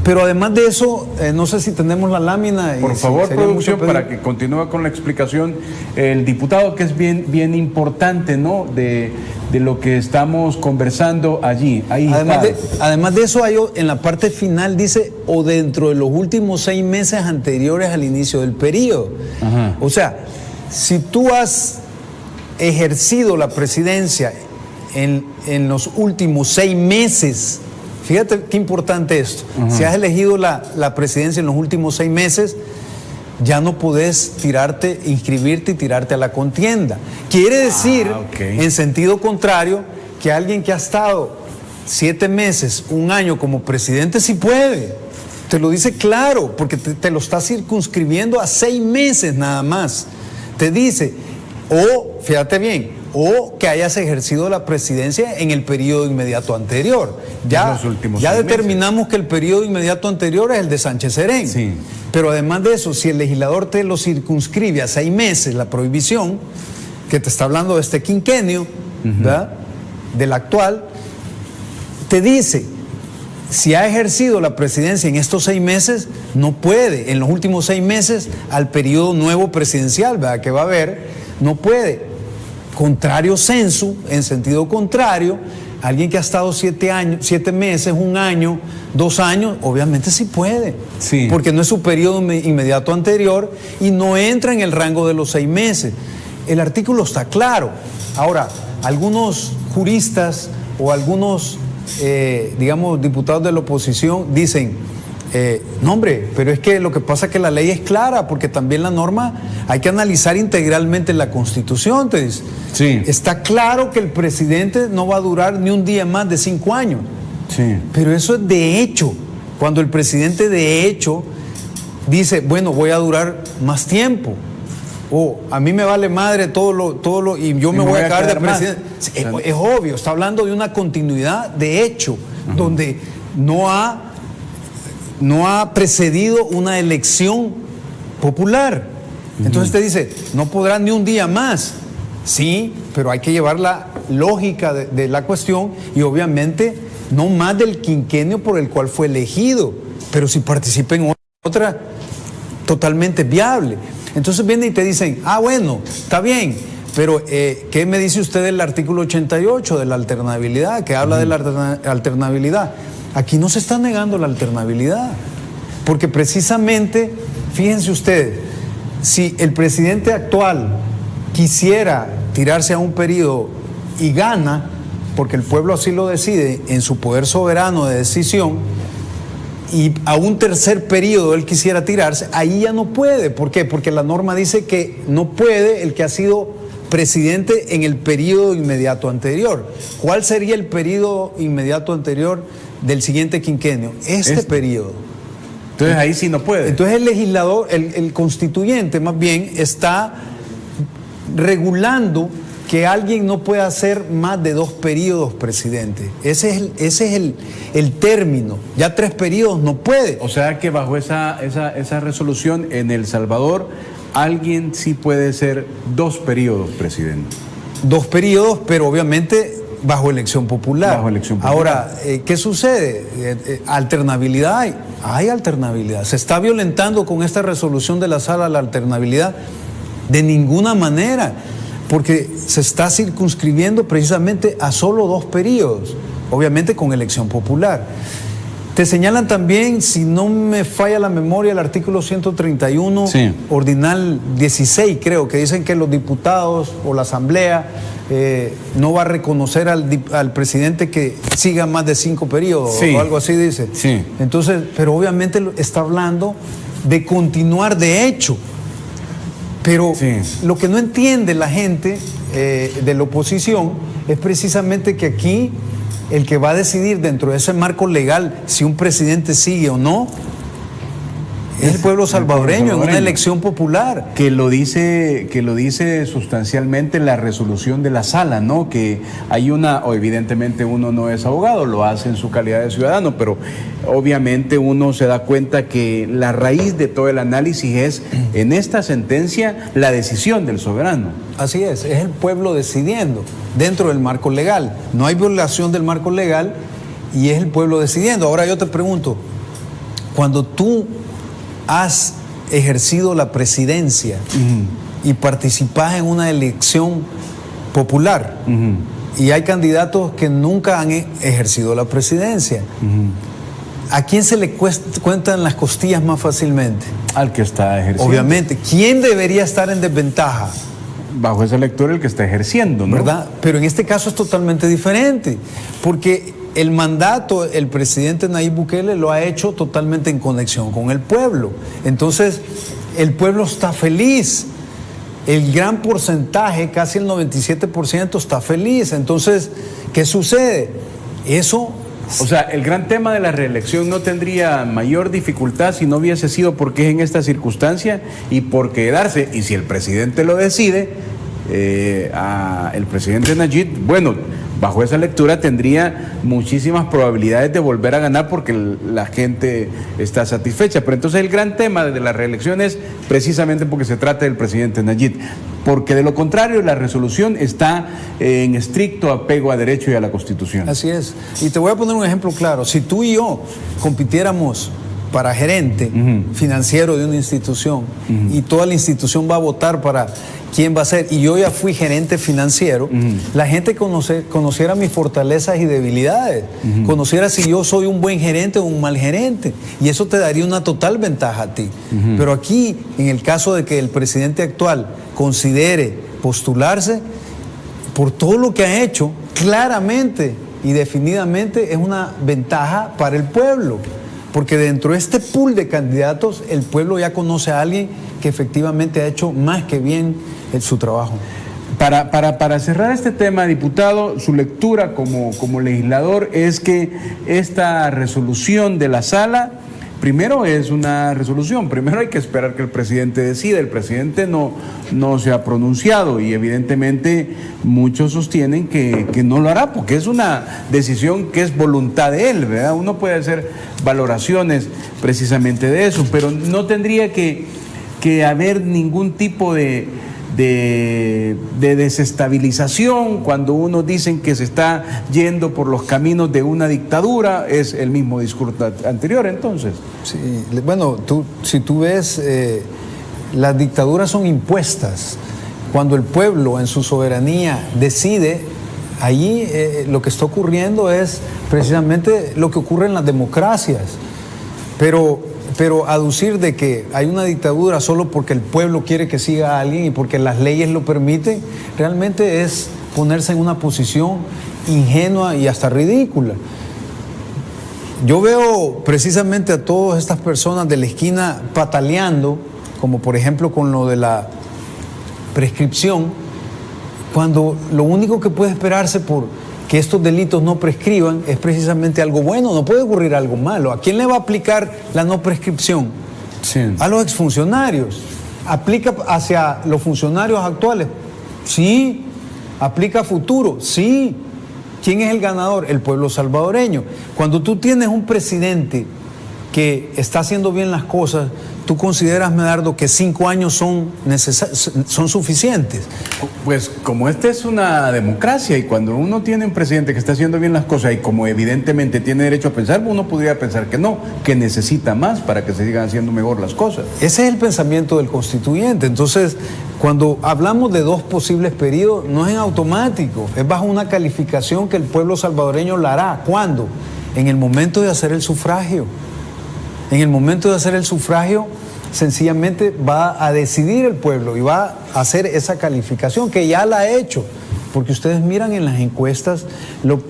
pero además de eso, no sé si tenemos la lámina. Por favor, producción, para que continúe con la explicación. El diputado, que es bien importante, ¿no? De lo que estamos conversando allí. Ahí además de eso, en la parte final dice, o dentro de los últimos 6 meses anteriores al inicio del periodo. Ajá. O sea, si tú has ejercido la presidencia en los últimos 6 meses, fíjate qué importante esto. Ajá. Si has elegido la presidencia en los últimos 6 meses, ya no podés inscribirte y tirarte a la contienda. Quiere decir, en sentido contrario, que alguien que ha estado 7 meses, 1 año como presidente sí puede. Te lo dice claro, porque te lo está circunscribiendo a 6 meses nada más. Te dice, fíjate bien, o que hayas ejercido la presidencia en el periodo inmediato anterior. Ya determinamos que el periodo inmediato anterior es el de Sánchez Serén. Sí. Pero además de eso, si el legislador te lo circunscribe a 6 meses, la prohibición, que te está hablando de este quinquenio, ¿verdad? Del actual, te dice, si ha ejercido la presidencia en estos 6 meses, no puede, en los últimos 6 meses, al periodo nuevo presidencial, ¿verdad? Que va a haber, no puede. Contrario sensu, en sentido contrario, alguien que ha estado 7 meses, 1 año, 2 años, obviamente sí puede. Sí. Porque no es su periodo inmediato anterior y no entra en el rango de los 6 meses. El artículo está claro. Ahora, algunos juristas o algunos, digamos, diputados de la oposición dicen, no hombre, pero es que lo que pasa es que la ley es clara, porque también la norma hay que analizar integralmente la Constitución, te dice. Sí. Está claro que el presidente no va a durar ni un día más de 5 años. Sí. Pero eso es de hecho. Cuando el presidente de hecho dice, bueno, voy a durar más tiempo, o a mí me vale madre todo lo y yo me voy a quedar de presidente. Es obvio, está hablando de una continuidad de hecho, donde no ha precedido una elección popular. Entonces te dice, no podrá ni un día más. Sí, pero hay que llevar la lógica de la cuestión y obviamente no más del quinquenio por el cual fue elegido, pero si participa en otra, totalmente viable. Entonces vienen y te dicen, bueno, está bien, pero ¿qué me dice usted del artículo 88 de la alternabilidad, que habla de la alternabilidad? Aquí no se está negando la alternabilidad, porque precisamente, fíjense ustedes, si el presidente actual quisiera tirarse a un periodo y gana, porque el pueblo así lo decide en su poder soberano de decisión, y a un tercer periodo él quisiera tirarse, ahí ya no puede. ¿Por qué? Porque la norma dice que no puede el que ha sido presidente en el periodo inmediato anterior. ¿Cuál sería el periodo inmediato anterior del siguiente quinquenio? Este periodo. Entonces ahí sí no puede. Entonces el legislador, el constituyente más bien, está regulando que alguien no pueda hacer más de 2 periodos presidente. Ese es el término. Ya 3 periodos no puede. O sea que bajo esa resolución en El Salvador, alguien sí puede ser 2 periodos presidente. 2 periodos, pero obviamente bajo elección popular. Bajo elección popular. Ahora, ¿qué sucede? ¿Alternabilidad? Hay alternabilidad. ¿Se está violentando con esta resolución de la sala la alternabilidad? De ninguna manera, porque se está circunscribiendo precisamente a solo 2 periodos, obviamente con elección popular. Te señalan también, si no me falla la memoria, el artículo 131, sí, ordinal 16, creo, que dicen que los diputados o la asamblea no va a reconocer al presidente que siga más de 5 periodos, sí, o algo así dice. Sí. Entonces, pero obviamente está hablando de continuar de hecho. Pero sí, lo que no entiende la gente de la oposición es precisamente que aquí el que va a decidir dentro de ese marco legal si un presidente sigue o no Es el pueblo salvadoreño en una elección popular. Que lo dice sustancialmente la resolución de la sala, ¿no? Que hay o evidentemente uno no es abogado, lo hace en su calidad de ciudadano, pero obviamente uno se da cuenta que la raíz de todo el análisis es, en esta sentencia, la decisión del soberano. Así es el pueblo decidiendo dentro del marco legal. No hay violación del marco legal y es el pueblo decidiendo. Ahora yo te pregunto, cuando tú has ejercido la presidencia y participas en una elección popular y hay candidatos que nunca han ejercido la presidencia, ¿a quién se le cuentan las costillas más fácilmente? Al que está ejerciendo. Obviamente. ¿Quién debería estar en desventaja? Bajo esa lectura el que está ejerciendo, ¿no? ¿Verdad? Pero en este caso es totalmente diferente, porque el mandato, el presidente Nayib Bukele lo ha hecho totalmente en conexión con el pueblo. Entonces, el pueblo está feliz. El gran porcentaje, casi el 97%, está feliz. Entonces, ¿qué sucede? Eso... O sea, el gran tema de la reelección no tendría mayor dificultad si no hubiese sido porque es en esta circunstancia y por quedarse. Y si el presidente lo decide, el presidente Nayib, bueno, bajo esa lectura tendría muchísimas probabilidades de volver a ganar porque la gente está satisfecha. Pero entonces el gran tema de la reelección es precisamente porque se trata del presidente Nayib. Porque de lo contrario la resolución está en estricto apego a derecho y a la Constitución. Así es. Y te voy a poner un ejemplo claro. Si tú y yo compitiéramos para gerente financiero de una institución y toda la institución va a votar para quién va a ser, y yo ya fui gerente financiero, la gente conociera mis fortalezas y debilidades, conociera si yo soy un buen gerente o un mal gerente, y eso te daría una total ventaja a ti. Pero aquí, en el caso de que el presidente actual considere postularse, por todo lo que ha hecho, claramente y definidamente es una ventaja para el pueblo. Porque dentro de este pool de candidatos, el pueblo ya conoce a alguien que efectivamente ha hecho más que bien su trabajo. Para cerrar este tema, diputado, su lectura como legislador es que esta resolución de la sala, primero es una resolución, primero hay que esperar que el presidente decida. El presidente no se ha pronunciado y evidentemente muchos sostienen que no lo hará porque es una decisión que es voluntad de él, ¿verdad? Uno puede hacer valoraciones precisamente de eso, pero no tendría que haber ningún tipo de desestabilización cuando uno dicen que se está yendo por los caminos de una dictadura. Es el mismo discurso anterior, entonces. Sí, bueno, si tú ves, las dictaduras son impuestas. Cuando el pueblo en su soberanía decide, allí lo que está ocurriendo es precisamente lo que ocurre en las democracias. Pero aducir de que hay una dictadura solo porque el pueblo quiere que siga a alguien y porque las leyes lo permiten, realmente es ponerse en una posición ingenua y hasta ridícula. Yo veo precisamente a todas estas personas de la esquina pataleando, como por ejemplo con lo de la prescripción, cuando lo único que puede esperarse por que estos delitos no prescriban es precisamente algo bueno, no puede ocurrir algo malo. ¿A quién le va a aplicar la no prescripción? Sí. A los exfuncionarios. ¿Aplica hacia los funcionarios actuales? Sí. ¿Aplica a futuro? Sí. ¿Quién es el ganador? El pueblo salvadoreño. Cuando tú tienes un presidente que está haciendo bien las cosas, ¿tú consideras, Medardo, que 5 años son suficientes? Pues como esta es una democracia y cuando uno tiene un presidente que está haciendo bien las cosas y como evidentemente tiene derecho a pensar, uno podría pensar que no, que necesita más para que se sigan haciendo mejor las cosas. Ese es el pensamiento del constituyente. Entonces, cuando hablamos de 2 posibles periodos, no es en automático, es bajo una calificación que el pueblo salvadoreño la hará. ¿Cuándo? En el momento de hacer el sufragio. En el momento de hacer el sufragio, sencillamente va a decidir el pueblo y va a hacer esa calificación que ya la ha hecho, porque ustedes miran en las encuestas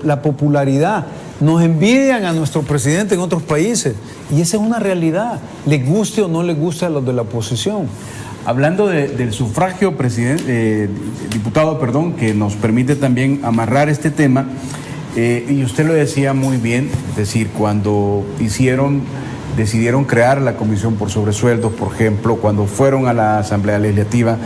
la popularidad, nos envidian a nuestro presidente en otros países y esa es una realidad, le guste o no le guste a los de la oposición. Hablando del sufragio, diputado, que nos permite también amarrar este tema, y usted lo decía muy bien, es decir, cuando hicieron decidieron crear la Comisión por Sobresueldos, por ejemplo, cuando fueron a la Asamblea Legislativa,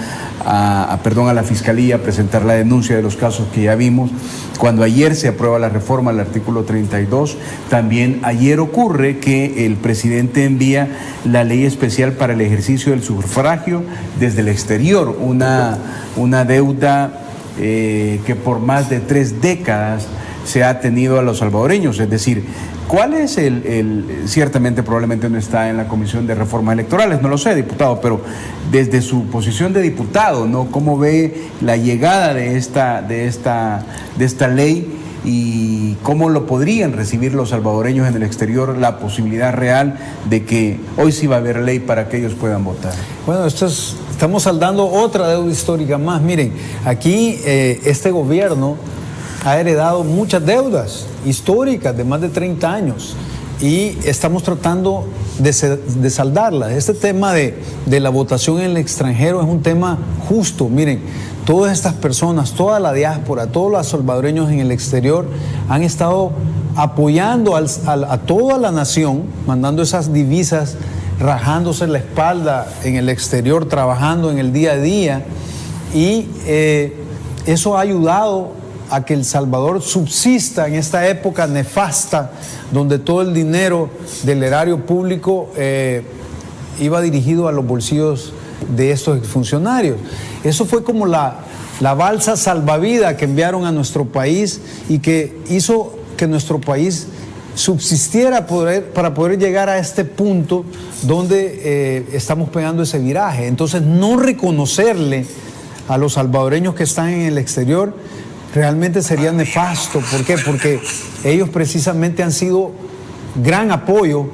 a la Fiscalía a presentar la denuncia de los casos que ya vimos, cuando ayer se aprueba la reforma al artículo 32, también ayer ocurre que el presidente envía la ley especial para el ejercicio del sufragio desde el exterior, una deuda que por más de 3 décadas se ha tenido a los salvadoreños. Es decir, ¿cuál es ciertamente probablemente no está en la Comisión de Reformas Electorales, no lo sé, diputado, pero desde su posición de diputado, ¿no? ¿Cómo ve la llegada de esta ley y cómo lo podrían recibir los salvadoreños en el exterior, la posibilidad real de que hoy sí va a haber ley para que ellos puedan votar? Bueno, estamos saldando otra deuda histórica más. Miren, aquí este gobierno ha heredado muchas deudas históricas de más de 30 años y estamos tratando de saldarlas. Este tema de la votación en el extranjero es un tema justo. Miren, todas estas personas, toda la diáspora, todos los salvadoreños en el exterior han estado apoyando a toda la nación, mandando esas divisas, rajándose la espalda en el exterior, trabajando en el día a día, y eso ha ayudado a que El Salvador subsista en esta época nefasta donde todo el dinero del erario público iba dirigido a los bolsillos de estos funcionarios. Eso fue como la balsa salvavidas que enviaron a nuestro país y que hizo que nuestro país subsistiera para poder llegar a este punto donde estamos pegando ese viraje. Entonces, no reconocerle a los salvadoreños que están en el exterior realmente sería nefasto. ¿Por qué? Porque ellos precisamente han sido gran apoyo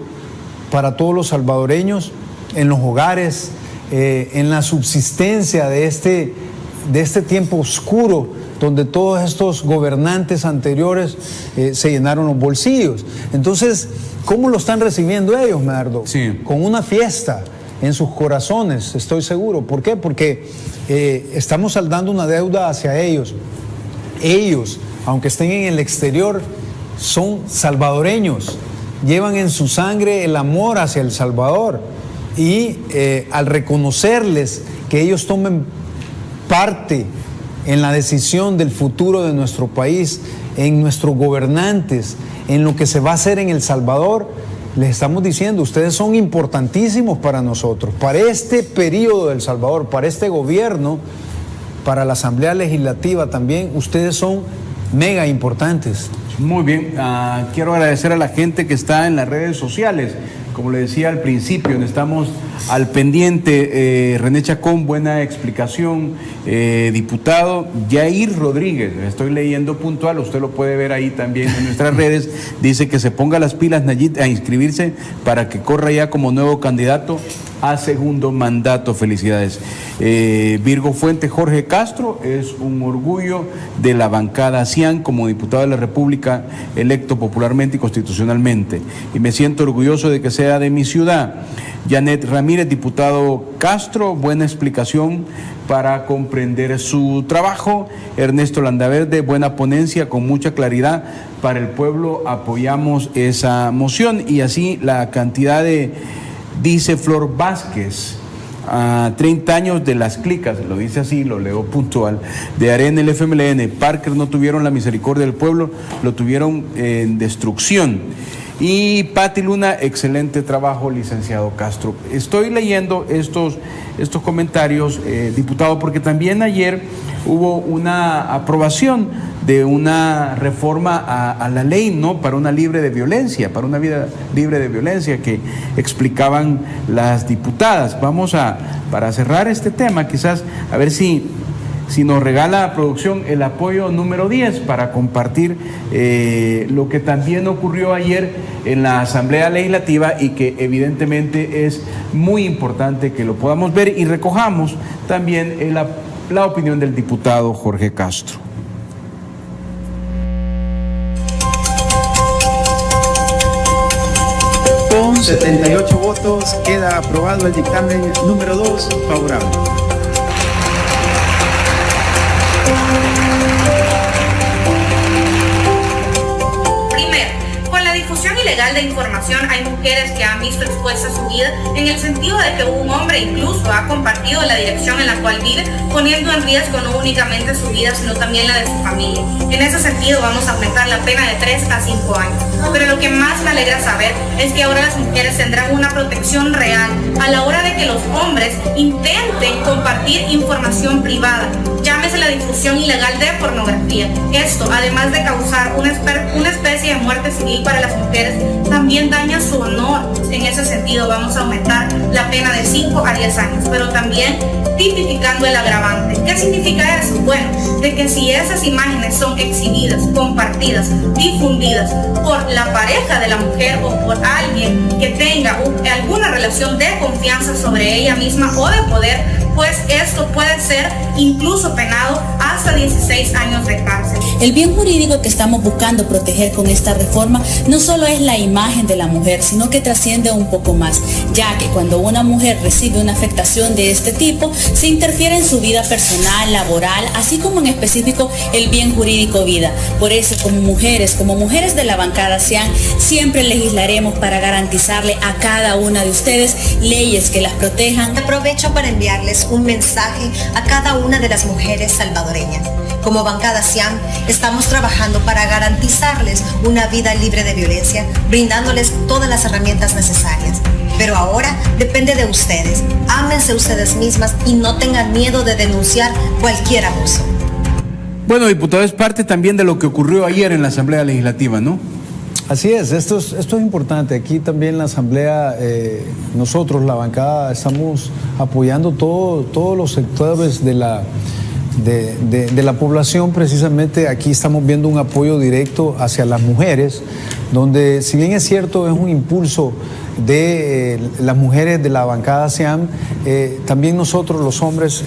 para todos los salvadoreños en los hogares, en la subsistencia de este tiempo oscuro donde todos estos gobernantes anteriores se llenaron los bolsillos. Entonces, ¿cómo lo están recibiendo ellos, Medardo? Sí. Con una fiesta en sus corazones, estoy seguro. ¿Por qué? Porque estamos saldando una deuda hacia ellos. Ellos, aunque estén en el exterior, son salvadoreños, llevan en su sangre el amor hacia El Salvador, y al reconocerles que ellos tomen parte en la decisión del futuro de nuestro país, en nuestros gobernantes, en lo que se va a hacer en El Salvador, les estamos diciendo, ustedes son importantísimos para nosotros, para este periodo de El Salvador, para este gobierno, para la Asamblea Legislativa también, ustedes son mega importantes. Muy bien, quiero agradecer a la gente que está en las redes sociales. Como le decía al principio, estamos al pendiente. René Chacón, buena explicación. Diputado Yair Rodríguez, estoy leyendo puntual, usted lo puede ver ahí también en nuestras redes, dice que se ponga las pilas Nayib a inscribirse para que corra ya como nuevo candidato a segundo mandato. Felicidades. Virgo Fuente, Jorge Castro es un orgullo de la bancada CIAN como diputado de la República, electo popularmente y constitucionalmente, y me siento orgulloso de que sea de mi ciudad. Janet Ramírez, diputado Castro, buena explicación para comprender su trabajo. Ernesto Landaverde, buena ponencia con mucha claridad para el pueblo, apoyamos esa moción. Y así la cantidad de, dice Flor Vázquez, 30 años de las clicas, lo dice así, lo leo puntual, de Arena el FMLN, Parker no tuvieron la misericordia del pueblo, lo tuvieron en destrucción. Y Pati Luna, excelente trabajo, licenciado Castro. Estoy leyendo estos comentarios, diputado, porque también ayer hubo una aprobación de una reforma a la ley, ¿no?, para una libre de violencia, para una vida libre de violencia, que explicaban las diputadas. Vamos para cerrar este tema, quizás a ver si nos regala la producción el apoyo número 10 para compartir lo que también ocurrió ayer en la Asamblea Legislativa y que evidentemente es muy importante que lo podamos ver y recojamos también la opinión del diputado Jorge Castro. Con 78 votos queda aprobado el dictamen número 2 favorable. Primero, con la difusión y ilegal de información, hay mujeres que han visto expuesta su vida en el sentido de que un hombre incluso ha compartido la dirección en la cual vive, poniendo en riesgo no únicamente su vida, sino también la de su familia. En ese sentido vamos a aumentar la pena de 3 a 5 años. Pero lo que más me alegra saber es que ahora las mujeres tendrán una protección real a la hora de que los hombres intenten compartir información privada, llámese la difusión ilegal de pornografía. Esto, además de causar una especie de muerte civil para las mujeres, también daña su honor. En ese sentido vamos a aumentar la pena de 5 a 10 años, pero también tipificando el agravante. ¿Qué significa eso? Bueno, de que si esas imágenes son exhibidas, compartidas, difundidas por la pareja de la mujer o por alguien que tenga alguna relación de confianza sobre ella misma o de poder, pues esto puede ser incluso penado hasta 16 años de cárcel. El bien jurídico que estamos buscando proteger con esta reforma no solo es la imagen de la mujer, sino que trasciende un poco más, ya que cuando una mujer recibe una afectación de este tipo, se interfiere en su vida personal, laboral, así como en específico el bien jurídico vida. Por eso, como mujeres de la bancada CIAN, siempre legislaremos para garantizarle a cada una de ustedes leyes que las protejan. Aprovecho para enviarles un mensaje a cada una de las mujeres salvadoreñas. Como bancada CIAN, estamos trabajando para garantizarles una vida libre de violencia, brindándoles todas las herramientas necesarias. Pero ahora depende de ustedes. Ámense ustedes mismas y no tengan miedo de denunciar cualquier abuso. Bueno, diputado, es parte también de lo que ocurrió ayer en la Asamblea Legislativa, ¿no? Así es, esto es importante. Aquí también en la Asamblea, nosotros, la bancada, estamos apoyando todos los sectores de la población. Precisamente aquí estamos viendo un apoyo directo hacia las mujeres, donde si bien es cierto es un impulso de las mujeres de la bancada CIAN, también nosotros los hombres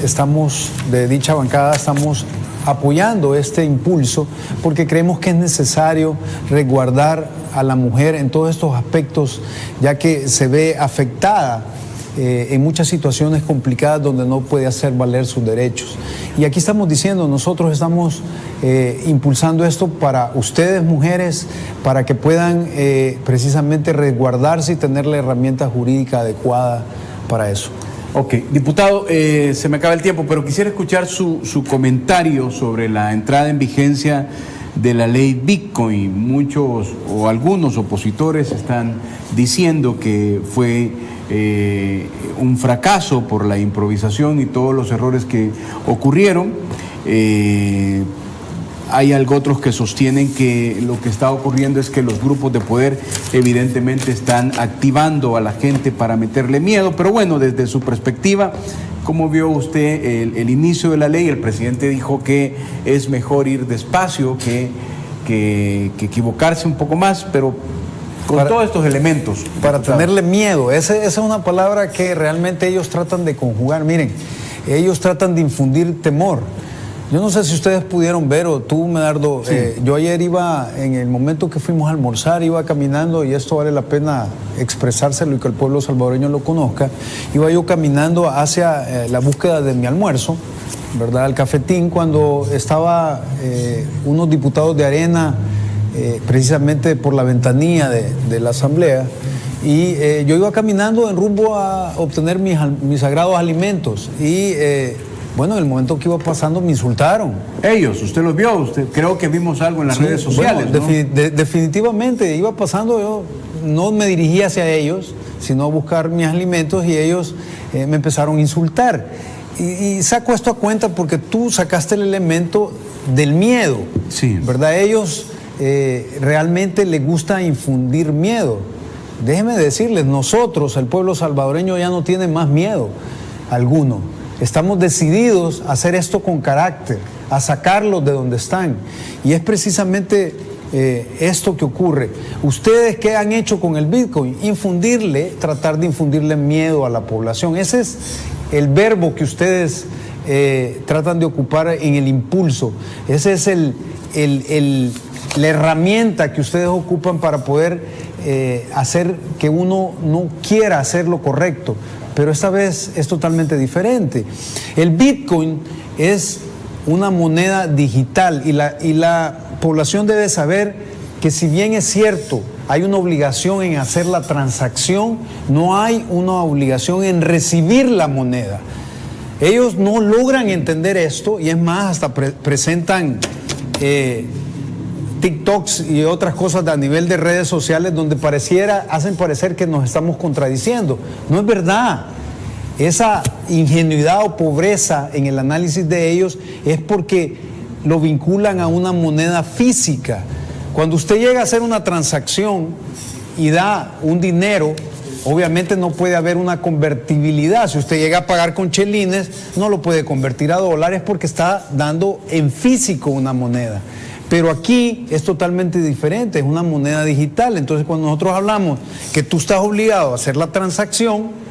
de dicha bancada estamos apoyando este impulso porque creemos que es necesario resguardar a la mujer en todos estos aspectos, ya que se ve afectada en muchas situaciones complicadas donde no puede hacer valer sus derechos. Y aquí estamos diciendo, nosotros estamos impulsando esto para ustedes, mujeres, para que puedan precisamente resguardarse y tener la herramienta jurídica adecuada para eso. Ok, diputado, se me acaba el tiempo, pero quisiera escuchar su comentario sobre la entrada en vigencia de la ley Bitcoin. Muchos o algunos opositores están diciendo que fue un fracaso por la improvisación y todos los errores que ocurrieron. Hay otros que sostienen que lo que está ocurriendo es que los grupos de poder evidentemente están activando a la gente para meterle miedo, pero bueno, desde su perspectiva, ¿cómo vio usted el inicio de la ley? El presidente dijo que es mejor ir despacio que equivocarse un poco más, pero con todos estos elementos. Para tenerle miedo, esa es una palabra que realmente ellos tratan de conjugar. Miren, ellos tratan de infundir temor. Yo no sé si ustedes pudieron ver, o tú, Medardo, sí. Yo ayer en el momento que fuimos a almorzar, iba caminando, y esto vale la pena expresárselo y que el pueblo salvadoreño lo conozca, iba yo caminando hacia la búsqueda de mi almuerzo, ¿verdad?, al cafetín, cuando estaba unos diputados de Arena, precisamente por la ventanilla de la Asamblea, y yo iba caminando en rumbo a obtener mis sagrados alimentos, y bueno, en el momento que iba pasando me insultaron. Ellos, ¿usted los vio? Creo que vimos algo en las redes sociales, bueno, ¿no? Definitivamente, iba pasando, yo no me dirigí hacia ellos, sino a buscar mis alimentos, y ellos me empezaron a insultar. Y saco esto a cuenta porque tú sacaste el elemento del miedo, sí, ¿verdad? Ellos realmente les gusta infundir miedo. Déjenme decirles, nosotros, el pueblo salvadoreño, ya no tiene más miedo alguno. Estamos decididos a hacer esto con carácter, a sacarlos de donde están. Y es precisamente esto que ocurre. ¿Ustedes qué han hecho con el Bitcoin? Tratar de infundirle miedo a la población. Ese es el verbo que ustedes tratan de ocupar en el impulso. Ese es la herramienta que ustedes ocupan para poder hacer que uno no quiera hacer lo correcto. Pero esta vez es totalmente diferente. El Bitcoin es una moneda digital y la población debe saber que si bien es cierto, hay una obligación en hacer la transacción, no hay una obligación en recibir la moneda. Ellos no logran entender esto y es más, hasta presentan TikToks y otras cosas a nivel de redes sociales donde hacen parecer que nos estamos contradiciendo. No es verdad. Esa ingenuidad o pobreza en el análisis de ellos es porque lo vinculan a una moneda física. Cuando usted llega a hacer una transacción y da un dinero, obviamente no puede haber una convertibilidad. Si usted llega a pagar con chelines, no lo puede convertir a dólares porque está dando en físico una moneda. Pero aquí es totalmente diferente, es una moneda digital. Entonces, cuando nosotros hablamos que tú estás obligado a hacer la transacción,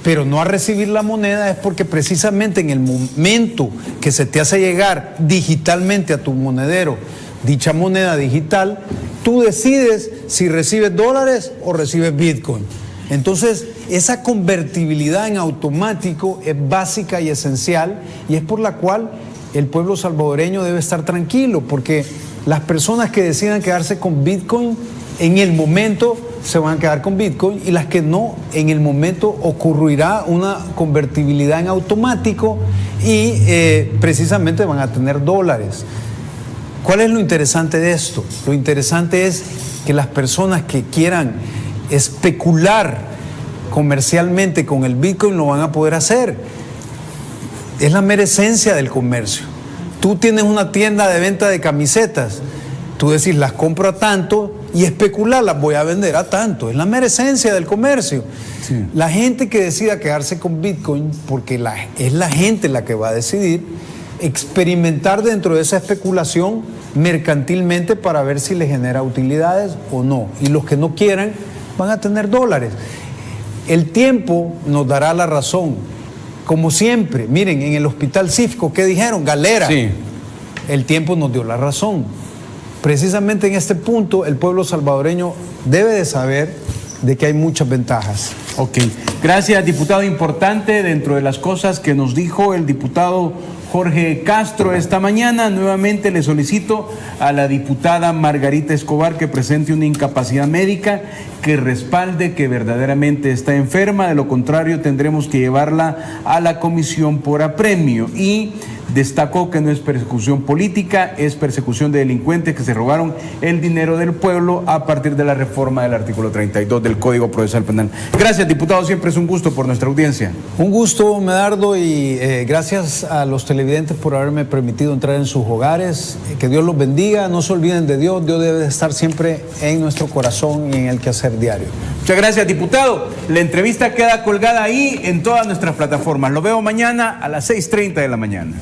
pero no a recibir la moneda, es porque precisamente en el momento que se te hace llegar digitalmente a tu monedero dicha moneda digital, tú decides si recibes dólares o recibes Bitcoin. Entonces, esa convertibilidad en automático es básica y esencial, y es por la cual el pueblo salvadoreño debe estar tranquilo, porque las personas que decidan quedarse con Bitcoin en el momento se van a quedar con Bitcoin, y las que no, en el momento ocurrirá una convertibilidad en automático y precisamente van a tener dólares. ¿Cuál es lo interesante de esto? Lo interesante es que las personas que quieran especular comercialmente con el Bitcoin lo van a poder hacer. Es la mera esencia del comercio. Tú tienes una tienda de venta de camisetas, tú decís, las compro a tanto, y especular, las voy a vender a tanto. Es la mera esencia del comercio. Sí. La gente que decida quedarse con Bitcoin, porque es la gente la que va a decidir experimentar dentro de esa especulación mercantilmente para ver si le genera utilidades o no. Y los que no quieran van a tener dólares. El tiempo nos dará la razón. Como siempre, miren, en el hospital Cifco, ¿qué dijeron? Galera. Sí. El tiempo nos dio la razón. Precisamente en este punto, el pueblo salvadoreño debe de saber de que hay muchas ventajas. Ok. Gracias, diputado. Importante dentro de las cosas que nos dijo el diputado Jorge Castro esta mañana. Nuevamente le solicito a la diputada Margarita Escobar que presente una incapacidad médica que respalde que verdaderamente está enferma. De lo contrario, tendremos que llevarla a la comisión por apremio. Y destacó que no es persecución política, es persecución de delincuentes que se robaron el dinero del pueblo a partir de la reforma del artículo 32 del Código Procesal Penal. Gracias, diputado, siempre es un gusto por nuestra audiencia. Un gusto, Medardo, y gracias a los televidentes por haberme permitido entrar en sus hogares. Que Dios los bendiga, no se olviden de Dios. Dios debe estar siempre en nuestro corazón y en el quehacer diario. Muchas gracias, diputado. La entrevista queda colgada ahí en todas nuestras plataformas. Lo veo mañana a las 6:30 de la mañana.